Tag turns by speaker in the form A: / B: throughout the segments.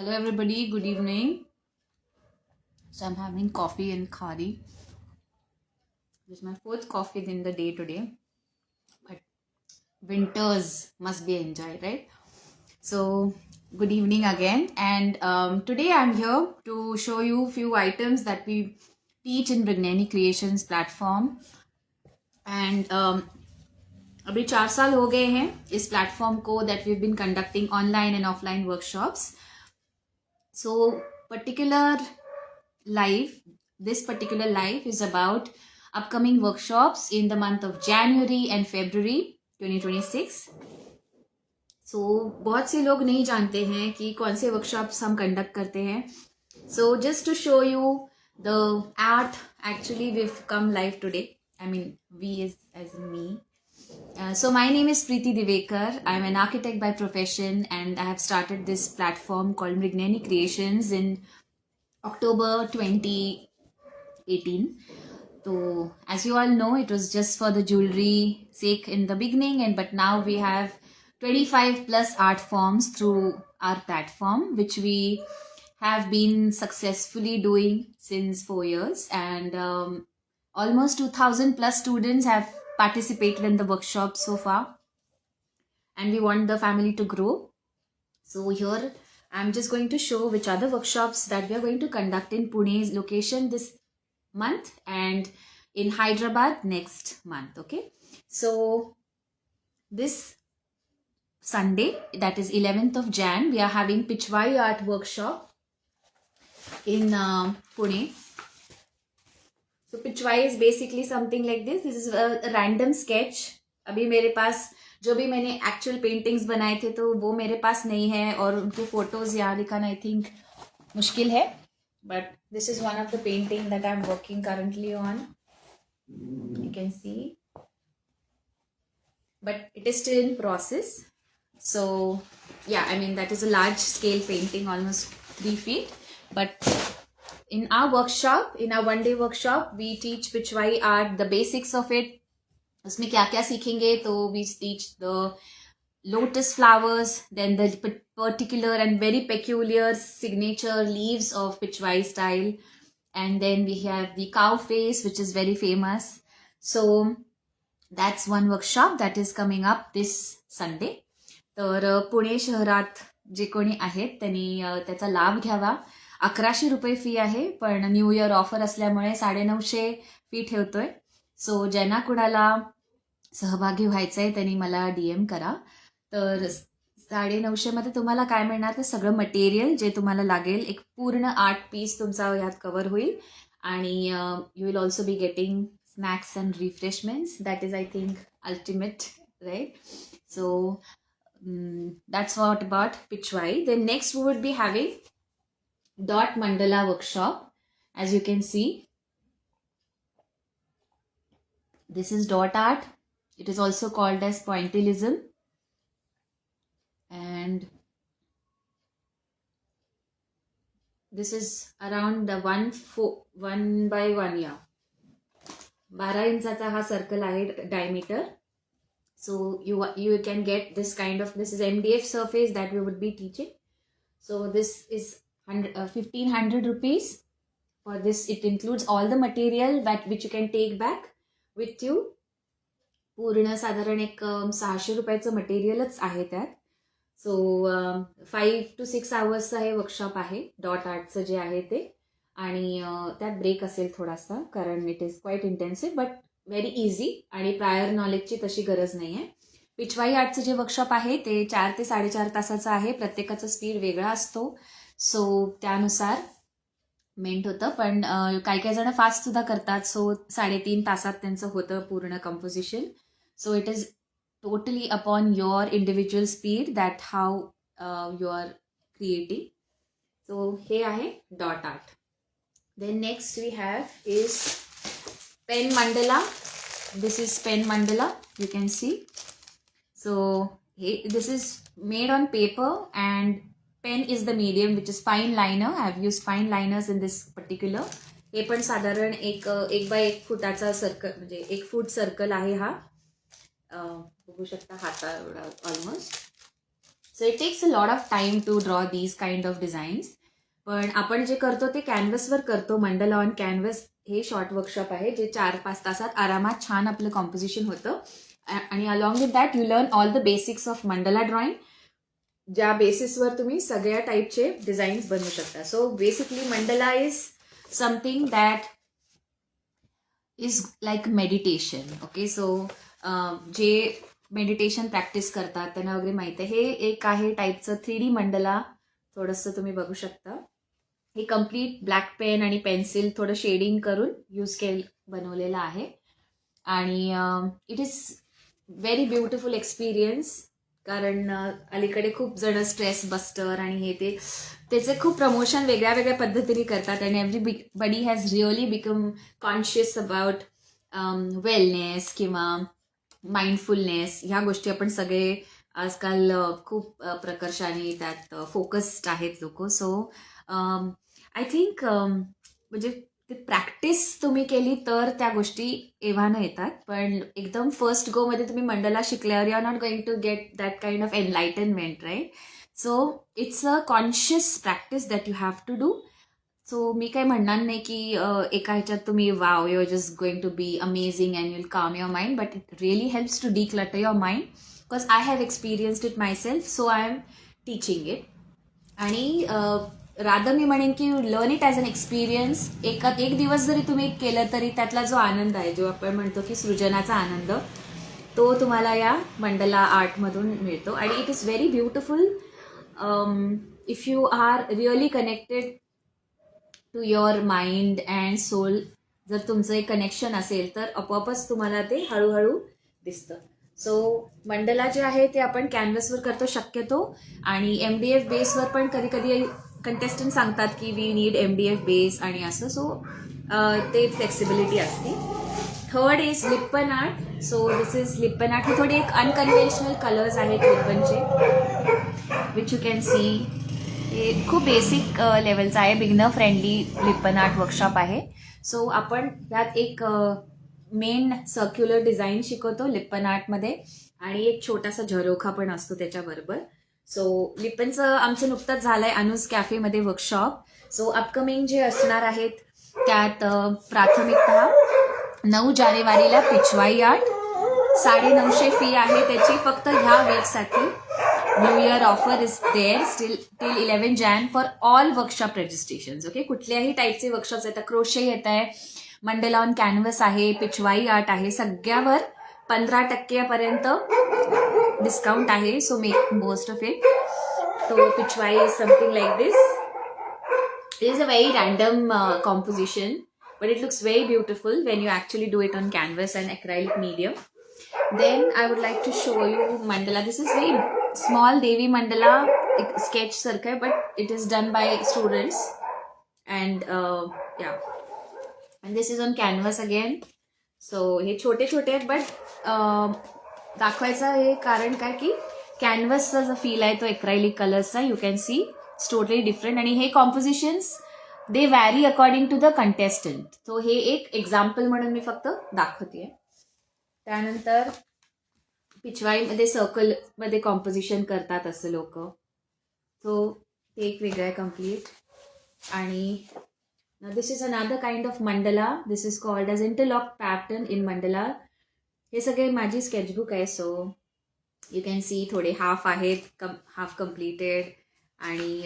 A: Hello everybody, good evening. So I'm having coffee and khadi. This is my fourth coffee in the day today. But winters must be enjoyed, right? So good evening again. And today I'm here to show you few items that we teach in Brignani Creations platform. And अभी 4 साल हो गए हैं इस platform को that we've been conducting online and offline workshops. So this particular live is about upcoming workshops in the month of January and February 2026. So बहुत से लोग नहीं जानते हैं कि कौन से वर्कशॉप्स हम कंडक्ट करते हैं. So just to show you the art, actually we've come live today. I mean, we is as in me. So my name is Preeti Divekar. I'm an architect by profession and I have started this platform called Brignani Creations in October 2018. So as you all know, it was just for the jewelry sake in the beginning, but now we have 25 plus art forms through our platform, which we have been successfully doing since 4 years, and almost 2000 plus students have participated in the workshop so far, and we want the family to grow. So here I'm just going to show which are the workshops that we are going to conduct in Pune's location this month and in Hyderabad next month. Okay, so this Sunday, that is 11th of Jan, we are having Pichwai art workshop in Pune. So Pichwai is basically something like this. This is a random sketch. अभी मेरे पास जो भी मैंने actual paintings बनाए थे तो वो मेरे पास नहीं है और उनके फोटोज याद दिखाना आई थिंक मुश्किल है. But this is one of the painting that I'm working currently on. You can see. But it is still in process. So yeah, I mean that is a large scale painting, almost 3 feet. But in our workshop, in our 1-day workshop, we teach Pichwai art, the basics of it. उसमें क्या क्या सीखेंगे तो we teach the lotus flowers, then the particular and very peculiar signature leaves of Pichwai style, and then we have the cow face, which is very famous. So that's one workshop that is coming up this Sunday. तर पुणे शहरात जे कोणी आहेत त्यांनी त्याचा लाभ घ्यावा. 1100 रुपये फी आहे, पण न्यू इयर ऑफर असल्यामुळे 950 फी ठेवतोय. सो ज्यांना कुणाला सहभागी व्हायचं आहे त्यांनी मला DM करा. तर 950 मध्ये तुम्हाला काय मिळणार तर सगळं मटेरियल जे तुम्हाला लागेल, एक पूर्ण आर्ट पीस तुमचा यात कव्हर होईल आणि you will also be getting snacks and refreshments. That is I think ultimate, right? So that's what about Pichwai. Then next we would be having dot mandala workshop. As you can see, this is dot art. It is also called as pointillism, and this is around the 1 by 1, yeah, 12 इंचाचा हा circle आहे diameter. So you can get this kind of, this is MDF surface that we would be teaching. So this is 1500 rupees for this. It includes all the material which you can take back with you. पूर्ण साधारण एक 600 रुपयाचं मटेरियलच आहे त्यात. सो 5 to 6 hours hey workshop आहे dot आर्टचं जे आहे ते, आणि त्यात ब्रेक असेल थोडासा कारण it is quite intensive but very easy, आणि प्रायर नॉलेजची तशी गरज नाही आहे. पिचवाई आर्टचं जे वर्कशॉप आहे ते 4 ते 4.5 तासाचं आहे. प्रत्येकाचा स्पीड वेगळा असतो, सो त्यानुसार मेंट होतं. पण काही काही जण फास्ट सुद्धा करतात, सो 3.5 तासात त्यांचं होतं पूर्ण composition. So it is totally upon your individual speed that how you are creating. So हे आहे dot art. Then next we have is pen mandala. This is pen mandala, you can see. So this is made on paper and pen is the medium, which is fine liner. I have used fine liners in this particular. हे पण साधारण एक by 1 फुटाचा circle, म्हणजे 1 फूट circle आहे हा. बघू शकता हाता एवढा almost. So it takes a lot of time to draw these kind of designs. पण आपण जे करतो ते कॅनव्हसवर करतो. मंडला ऑन कॅनव्हस हे शॉर्ट वर्कशॉप आहे, जे 4-5 तासात आरामात छान आपलं कॉम्पोजिशन होतं. आणि along with that you learn all the basics of Mandla drawing, ज्या बेसिसवर तुम्ही सगळ्या टाईपचे डिझाईन्स बनवू शकता. So basically Mandla is something that is like meditation. Okay, so J meditation practice करतात त्यांना वगैरे माहिती आहे. हे एक आहे टाईपचं 3D मंडला. थोडंसं तुम्ही बघू शकता. हे कम्प्लीट ब्लॅक पेन आणि पेन्सिल थोडं शेडिंग करून यूज बनवलेलं आहे. आणि it is very beautiful experience. कारण अलीकडे खूप जण स्ट्रेस बस्टर आणि हे ते त्याचे खूप प्रमोशन वेगळ्या वेगळ्या पद्धतीने करतात. आणि everybody has really become conscious about wellness किंवा माइंडफुलनेस. ह्या गोष्टी आपण सगळे आजकाल खूप प्रकर्षाने त्यात फोकस्ड आहेत लोक. सो आय थिंक म्हणजे ते प्रॅक्टिस तुम्ही केली तर त्या गोष्टी एव्हानं येतात. पण एकदम फर्स्ट गो मध्ये तुम्ही मंडला शिकल्यावर you are not going to get that kind of enlightenment, right? So it's a conscious practice that you have to do. So मी काही म्हणणार नाही की एका ह्याच्यात तुम्ही wow you are just going to be amazing and you'll calm your mind, but it really helps to declutter your mind, because I have experienced it myself, so I am teaching it. आणि rather मी म्हणेन की you learn it as an experience. एक दिवस जरी तुम्ही केलं तरी त्यातला जो आनंद आहे, जो आपण म्हणतो की सृजनाचा आनंद, तो तुम्हाला या मंडला आर्टमधून मिळतो. आणि it is very beautiful if you are really connected to your mind and soul. जर तुमचं एक कनेक्शन असेल तर आपोआपच तुम्हाला ते हळूहळू दिसतं. सो मंडला जे आहे ते आपण कॅनव्हसवर करतो शक्यतो. आणि MDF बेसवर पण कधी कधी कंटेस्टंट सांगतात की वी नीड MDF बेस आणि असं. सो ते फ्लेक्सिबिलिटी असते. Third is Lippan art. So this is Lippan art. हे थोडे एक अनकन्व्हेन्शनल कलर्स आहेत लिप्पनचे, विच यू कॅन सी. हे खूप बेसिक लेवलचं आहे, beginner friendly Lippan art workshop आहे. सो आपण यात एक मेन सर्क्युलर डिझाईन शिकवतो लिप्पन आर्टमध्ये, आणि एक छोटासा झरोखा पण असतो त्याच्याबरोबर. सो लिप्पनचं आमचं नुकतंच झालंय अनुज कॅफेमध्ये वर्कशॉप. सो अपकमिंग जे असणार आहेत त्यात प्राथमिकतः 9 जानेवारीला पिचवाई आर्ट. 950 फी आहे त्याची फक्त ह्या वीकसाठी. New year offer is there till 11 Jan for all workshop registration. Okay, कुठल्याही टाईपचे वर्कशॉप्स येतात. क्रोशे येत आहे, मंडला ऑन कॅनव्हस आहे, पिचवाई आर्ट आहे, सगळ्यावर 15% पर्यंत डिस्काउंट आहे. So make most of it. तो Pichwai is something like this. It is a very random composition, but it looks very beautiful when you actually do it on canvas and acrylic medium. Then I would like to show you mandala. This is very small Devi mandala sketch circle, but it is done by students. And yeah, and this is on canvas again. So हे छोटे छोटे आहेत, but दाखवायचं हे कारण काय की कॅनव्हसचा जो feel आहे तो एक्रायलिक कलर्सचा you can see it's totally different. आणि हे compositions they vary according to the contestant. तो हे एक एक्झाम्पल म्हणून मी फक्त दाखवते. त्यानंतर पिचवाईमध्ये सर्कलमध्ये कॉम्पोजिशन करतात असं लोक. सो ते एक वेगळं आहे कम्प्लीट. आणि this is another kind of mandala. This is called as interlock pattern in mandala. हे सगळे माझी स्केचबुक आहे. सो यू कॅन सी थोडे हाफ आहेत, हाफ कम्प्लिटेड. आणि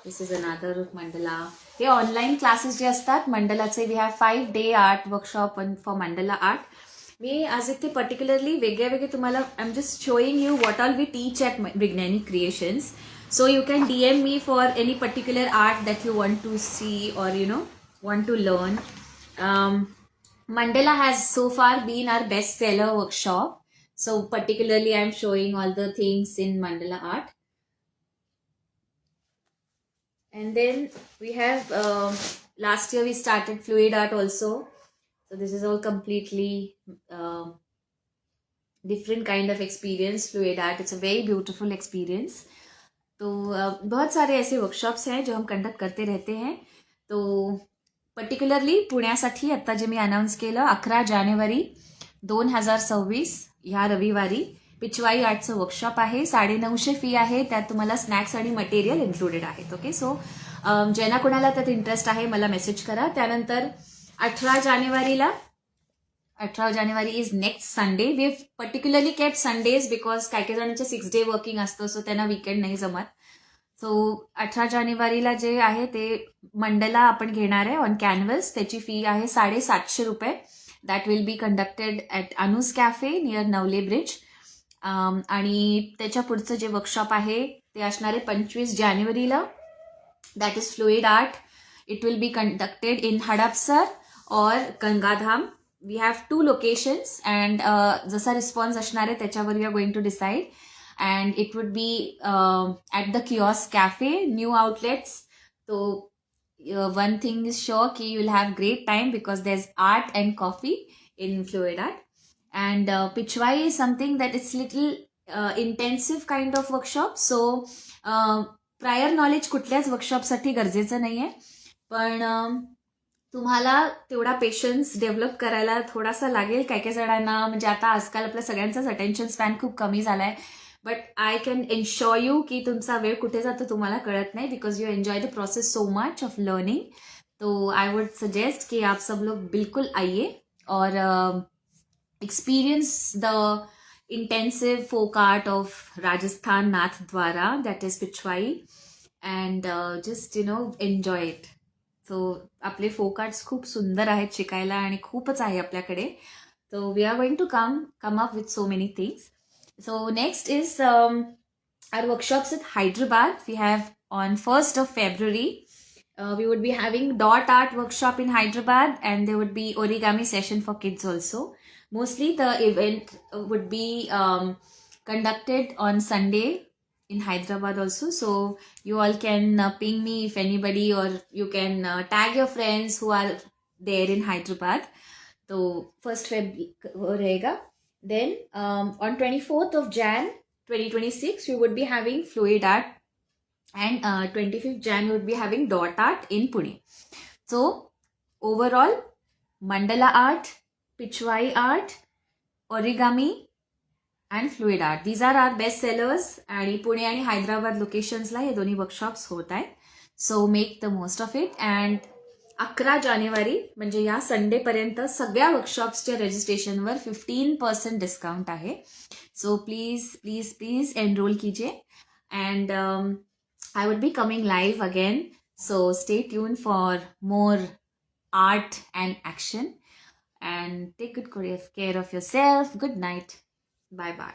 A: दिस इज अनदर मंडला. हे ऑनलाईन क्लासेस जे असतात मंडलाचे, we have 5 day art workshop for mandala art. मी आज इथे पर्टिक्युलरली वेगळे तुम्हाला I am just showing you what all we teach at Vigyani creations. So you can DM me for any particular art that you want to see or want to learn. Mandala has so far been our bestseller workshop. So particularly I'm showing all the things in mandala art. And then we have last year we started fluid art also. So this is all completely different kind of experience. Fluid art, it's a very beautiful experience. तो बहुत सारे ऐसे workshops हैं जो हम conduct करते रहते हैं. तो पर्टिक्युलरली पुण्यासाठी आत्ता जे मी अनाऊन्स केलं 11 जानेवारी 2026 ह्या रविवारी पिचवाई आर्टचं वर्कशॉप आहे. 950 फी आहे. त्यात तुम्हाला स्नॅक्स आणि मटेरियल इन्क्लुडेड आहेत. ओके, सो ज्यांना कोणाला त्यात इंटरेस्ट आहे मला मेसेज करा. त्यानंतर 18 जानेवारी is next Sunday. We have particularly kept Sundays because काही जणांचे 6 डे वर्किंग असतं, सो त्यांना वीकेंड नाही जमत. सो 18 जानेवारीला जे आहे ते मंडला आपण घेणार आहे ऑन कॅनव्हस. त्याची फी आहे 750 रुपये. That will be conducted at Anuj cafe near Navale bridge. आणि त्याच्या पुढचं जे वर्कशॉप आहे ते असणार आहे 25 जानेवारीला. That is fluid art. It will be conducted in Hadapsar और Gangadham. We have 2 locations and जसा रिस्पॉन्स असणार आहे त्याच्यावर we are going to decide. And it would be at the Kiosk Cafe, new outlets. So one thing is sure ki you will have great time because there's art and coffee in Fluid Art. And Pichwai is something that it's little intensive kind of workshop. So prior knowledge कुठल्याच वर्कशॉपसाठी गरजेचं नाही आहे, पण तुम्हाला तेवढा patience develop करायला थोडासा लागेल. काही जणांना म्हणजे आता आजकाल आपल्या सगळ्यांचाच अटेन्शन स्पॅन खूप कमी झालाय. But I can ensure you की तुमचा वेळ कुठे जातो तुम्हाला कळत नाही because you enjoy the process so much of learning. तो आई वुड सजेस्ट कि आप सब लोग बिल्कुल आइए और experience the intensive folk art of Rajasthan Nathdwara, that is Pichwai, and just enjoy it. So आपले फोक आर्ट्स खूप सुंदर आहेत शिकायला आणि खूपच आहे आपल्याकडे. So we are going to come up with so many things. So next is our workshops at Hyderabad. We have on 1st of February, we would be having dot art workshop in Hyderabad, and there would be origami session for kids also. Mostly the event would be conducted on Sunday in Hyderabad also. So you all can ping me if anybody, or you can tag your friends who are there in Hyderabad. So 1st Feb रहेगा. Then on 24th of Jan 2026 we would be having fluid art, and 25th Jan we would be having dot art in Pune. So overall, mandala art, pichwai art, origami and fluid art, these are our best sellers. आणि पुणे आणि हैदराबाद लोकेशन्सला हे दोन्ही workshops होत आहेत. So make the most of it. And 11 जानेवारी म्हणजे या संडेपर्यंत सगळ्या वर्कशॉप्सच्या रजिस्ट्रेशनवर 15% डिस्काउंट आहे. So please please please enrol कीजिए. And I would be coming live again. So stay tune for more art and action. And take good care of yourself. Good night. Bye bye.